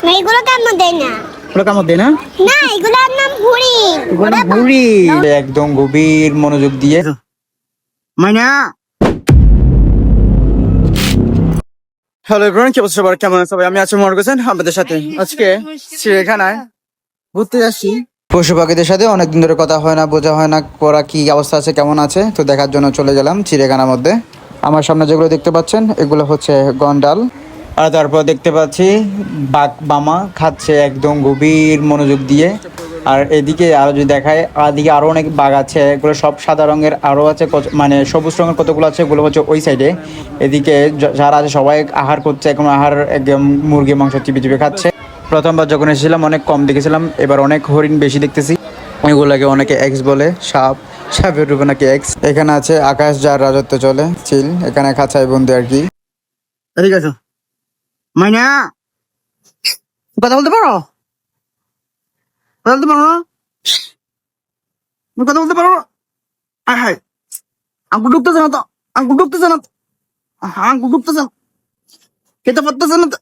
না এগুলো কামড় দেয় না। ওগুলো কামড় দেয় না? না এগুলোর নাম হরিণ। ওগুলো হরিণ। একদম গভীর মনোযোগ দিয়ে মাইনা। হ্যালো এভরিওয়ান, কি অবস্থা সবার, কেমন আছেন সবাই? আমি আছি মোহাম্মদ হোসেন আপনাদের সাথে। আজকে চিড়িয়াখানায় ঘুরতে যাচ্ছি। পশু পাখিদের সাথে অনেকদিন ধরে কথা হয় না, বোঝা হয় না ওরা কি অবস্থা আছে, কেমন আছে, তো দেখার জন্য চলে গেলাম চিড়িয়াখানার মধ্যে। আমার সামনে যেগুলো দেখতে পাচ্ছেন এগুলো হচ্ছে গন্ডার। আর তারপর দেখতে পাচ্ছি বাঘ মামা খাচ্ছে একদম গভীর মনোযোগ দিয়ে। আর এদিকে আরো যদি দেখায়, এদিকে আরো অনেক বাঘ আছে, এগুলো সব সাদা রঙের, আরো আছে মানে সবুজ রঙের কতগুলো আছে, এগুলো হচ্ছে ওই সাইডে। এদিকে যারা আছে সবাই আহার করছে, এখন আহার একদম মুরগি মাংস চিপে চিপে খাচ্ছে। প্রথমবার যখন এসেছিলাম অনেক কম দেখেছিলাম, এবার অনেক হরিণ বেশি দেখতেছি। এগুলোকে অনেকে এক্স বলে, সাপের রূপে নাকি এক্স। এখানে আছে আকাশ যার রাজত্ব চলে, চিল, এখানে খাঁচায় বন্দি আর কি। ঠিক আছে মাইনা, কথা বলতে পারো? কথা বলতে পারো না? কথা বলতে পারো? হাই, আঙ্গুল ঢুকতেছে না তো, আঙ্গুল ঢুকতেছে না তো, আঙ্গুল ঢুকতেছে না, খেতে পারতেছে না তো।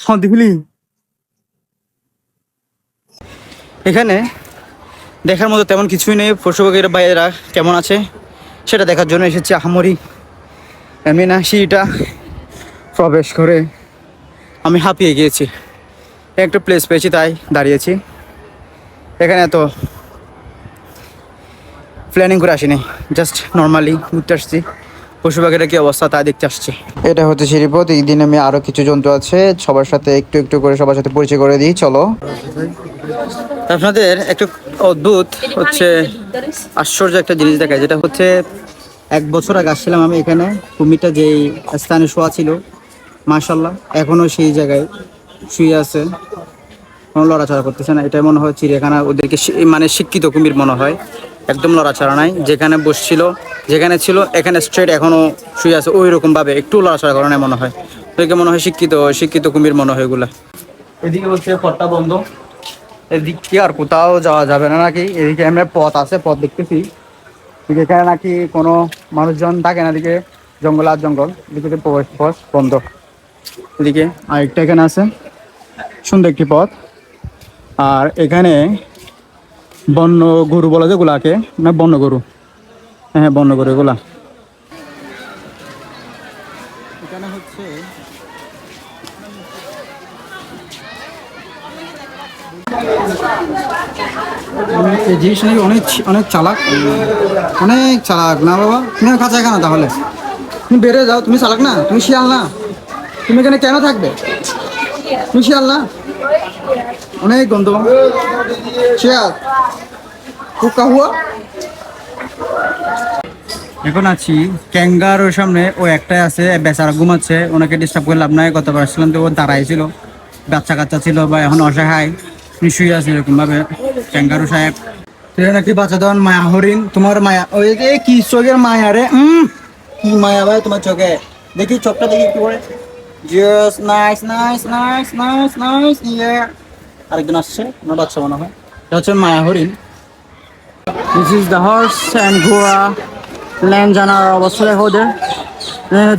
হ্যাঁ দেখলি এখানে দেখার মতো তেমন কিছুই নেই। পশু পাখির বাইরেরা কেমন আছে সেটা দেখার জন্য এসেছি আহামরি। আমি না সিঁড়িটা প্রবেশ করে আমি হাঁপিয়ে গিয়েছি। একটা প্লেস পেয়েছি তাই দাঁড়িয়েছি। এখানে এত প্ল্যানিং করে আসিনি, জাস্ট নর্মালি ঘুরতে আসছি। পশু পাখিটা কি অবস্থা তা দেখতে আসছি। এটা হচ্ছে সিঁড়িপথ। এই দিন আমি আরো কিছু জন্তু আছে, সবার সাথে একটু একটু করে সবার সাথে পরিচয় করে দিই, চলো। আপনাদের একটু অদ্ভুত হচ্ছে আশ্চর্য একটা জিনিস দেখায়, যেটা হচ্ছে 1 বছর আগে আসছিলাম আমি এখানে। কুমিরটা যেই স্থানে শোয়া ছিল, মাশাল্লাহ এখনো সেই জায়গায় শুয়ে আছে, কোনো লড়াচড়া করতেছে না। এটাই মনে হয় চিড়িয়াখানা ওদেরকে মানে শিক্ষিত কুমির মনে হয়। একদম লড়াচড়া নাই, যেখানে বসছিল যেখানে ছিল এখানে স্ট্রেট এখনো শুয়ে আছে, ওই রকম ভাবে একটু লড়াচড়া করে না মনে হয়। ওদেরকে মনে হয় শিক্ষিত কুমির মনে হয় এগুলা। এদিকে বলছে পথটা বন্ধ, এদিক কি আর কোথাও যাওয়া যাবে না নাকি। এদিকে আমরা পথ আছে, পথ দেখতেছি, এখানে নাকি কোনো মানুষজন থাকে না। এদিকে জঙ্গল আর জঙ্গল, এদিকে প্রবেশ পথ বন্ধ। এদিকে আরেকটা এখানে আছে সুন্দর একটি পথ। আর এখানে বন্য গরু বলা যায় এগুলাকে, না বন্য গরু, হ্যাঁ বন্য গরু এগুলা। এখানে হচ্ছে এই জিনিস নাকি অনেক অনেক চালাক, অনেক চালাক না বাবা? তুমি কাছে এখানে তাহলে তুমি বেড়ে যাও, তুমি চালাক না, তুমি শিয়াল না, তুমি এখানে কেন থাকবে? তুমি শিয়াল না? অনেক গন্ধ শিয়াল কুকা হুয়া। এখন আছি ক্যাঙ্গারোর সামনে, ও একটাই আছে বেচারা ঘুমাচ্ছে, ওনাকে ডিস্টার্ব করে লাভ নাই। গতবার আসলাম তো ও দাঁড়াইছিল, বাচ্চা কাচ্চা ছিল বা এখন অসহায় শুয়ে আছে এরকম ভাবে। ক্যাঙ্গারো সাহেব নাকি বাচ্চা দেওয়ান মায়া হরিণ, তোমার মায়া ওই যে কি চোখের মায়া রে, কি মায়া ভাই তোমার চোখে, দেখি চোখটা দেখি কি করে। Just nice nice nice nice nice. ইয়ে আরেকজন আসছে, আমার বাচ্চা মনে হয়, এটা হচ্ছে মায়া হরিণ। This is the horse and ঘোড়া ল্যান্ড জানার অবস্থা দেখো ওদের।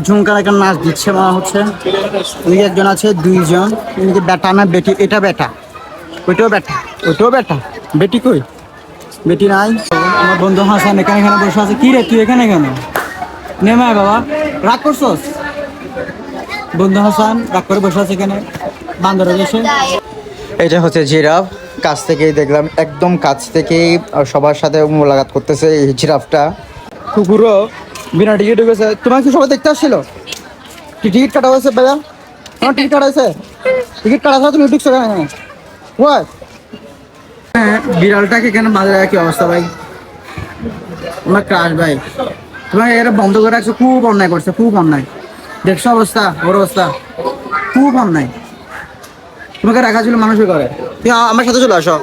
ঝুমকার একটা নাচ দিচ্ছে মনে হচ্ছে। এদিকে একজন আছে, 2জন। এদিকে বেটা না বেটি? এটা বেটা, ওইটাও বেটা, ওইটাও বেটা। বেটি কই? বেটি নাই। আমার বন্ধু হাসান এখানে বসে আছে। কি রে তুই এখানে কেন? নেমা বাবা, রাগ করছস? বন্ধু হাসান রাগ করে বসে আছে এখানে বান্দরের দেশে। এটা হচ্ছে জিরাফ, কাছ থেকেই দেখলাম, একদম কাছ থেকেই সবার সাথে মোলাকাত করতেছে এই জিরাফটা। কুকুরও বিনা টিকিট ঢুকেছে। তোমার কি সবাই দেখতে আসছিল? টিকিট কাটা হয়েছে ভাইয়া? তোমার টিকিট কাটা হয়েছে? টিকিট কাটা ছাড়া তুমি ঢুকছো কেন? হ্যাঁ, বিড়ালটাকে কেন মাঝে রাখা, কি অবস্থা ভাই? তোমার ক্রাশ ভাই, তোমার এরা বন্ধ করে রাখছো, খুব অন্যায় করছে, খুব অন্যায়। দেখছো অবস্থা, ওর অবস্থা খুব অন্যায়। তোমাকে রাখা ছিল মানুষই করে। তুমি আমার সাথে চলে আসো,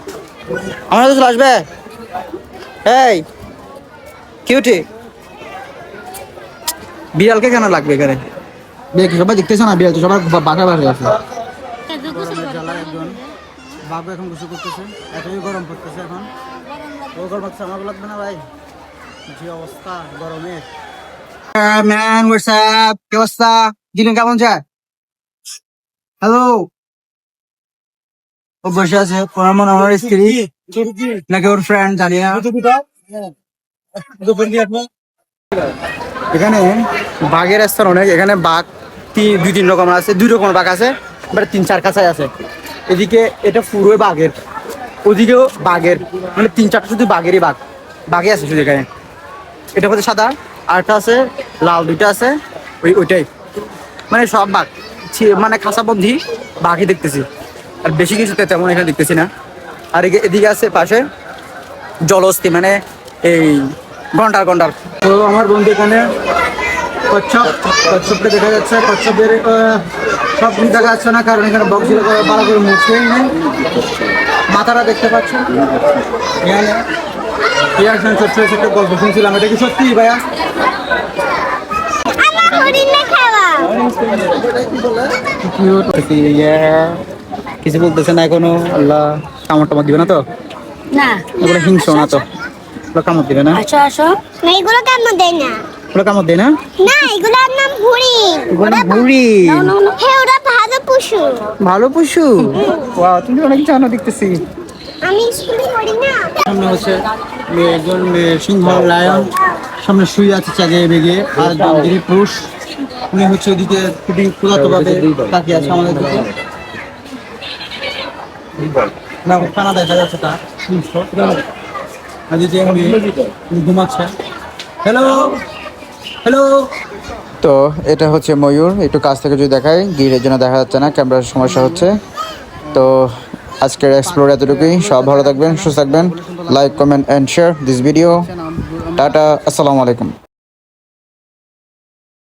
আমার সাথে চলে আসবে। এই কিউটি, বিড়ালকে কেন লাগবে এখানে? সবাই দেখতেছো না বিড়াল তো সবার বাসা বাসা আছে। বাবু এখন গোসল করতেছে, এতই গরম পড়তেছে এখন। ও গরম আমার লাগবে না ভাই, যে অবস্থা গরমের। ম্যান হোয়াটসঅ্যাপ, কি অবস্থা? দিন কেমন যায়? হ্যালো, ও বসে আছে মনে আমার স্ত্রী নাকি ওর ফ্রেন্ড জানি না। এখানে বাঘের স্থান অনেক, এখানে বাঘ দুই তিন রকমের আছে, দুই রকমের বাঘ আছে, এবার তিন চার কাছায় আছে। এদিকে এটা পুরোই বাঘের, ওদিকেও বাঘের, মানে তিন চারটা শুধু বাঘেরই বাঘে আছে শুধু এখানে। এটা হচ্ছে সাদা, আরেকটা আছে লাল, দুইটা আছে ওইটাই, মানে সব বাঘ মানে খাঁচাবন্ধি বাঘই দেখতেছি, আর বেশি কিছু তেমন এখানে দেখতেছি না। আর এদিকে আছে পাশে জলহস্তী, মানে এই গন্ডার। তো আমার বন্ধু এখানে কচ্ছপটা দেখা যাচ্ছে। কচ্ছপের সব দেখা যাচ্ছে না, কারণ এখানে বক্স ভালো করে মুছেই নেই। মাথাটা দেখতে পাচ্ছেন, ছোট্ট ছোট্ট গল্প শুনছিলাম, এটা কি সত্যি ভাইয়া? কিছু বলতেছে না এখনো, আল্লাহ কামড় টামড় দিবে না তো? না, এগুলো হিংস্র না তো? কামড় দিবে না? আসো আসো, না এগুলো কামড় দেয় না। ওগুলো কামড় দেয় না? না, এগুলোর নাম হরিণ। হ্যাঁ, ওরা ভালো পশু। ভালো পশু? ওয়াও, তুমি অনেক জানো দেখতেছি। আমি স্কুলে পড়ি না। সামনে হচ্ছে একজন সিংহ লায়ন, সামনে শুয়ে আছে চাগে বেগে, আর যিনি পুরুষ উনি হচ্ছে ওদিকে খুবই ক্ষুধার্তভাবে তাকিয়ে আছে আমাদের দিকে। না, খানা দেখা যাচ্ছে তার ঘুমাচ্ছে। Hello hello. তো এটা হচ্ছে ময়ূর, একটু কাছ থেকে যদি দেখাই, গিরের জন্য দেখা যাচ্ছে না, ক্যামেরার সমস্যা হচ্ছে। তো আজকের এক্সপ্লোর এতটুকুই। সব ভালো থাকবেন, সুস্থ থাকবেন। Like, comment and share this video. Tata, আসসালামু আলাইকুম।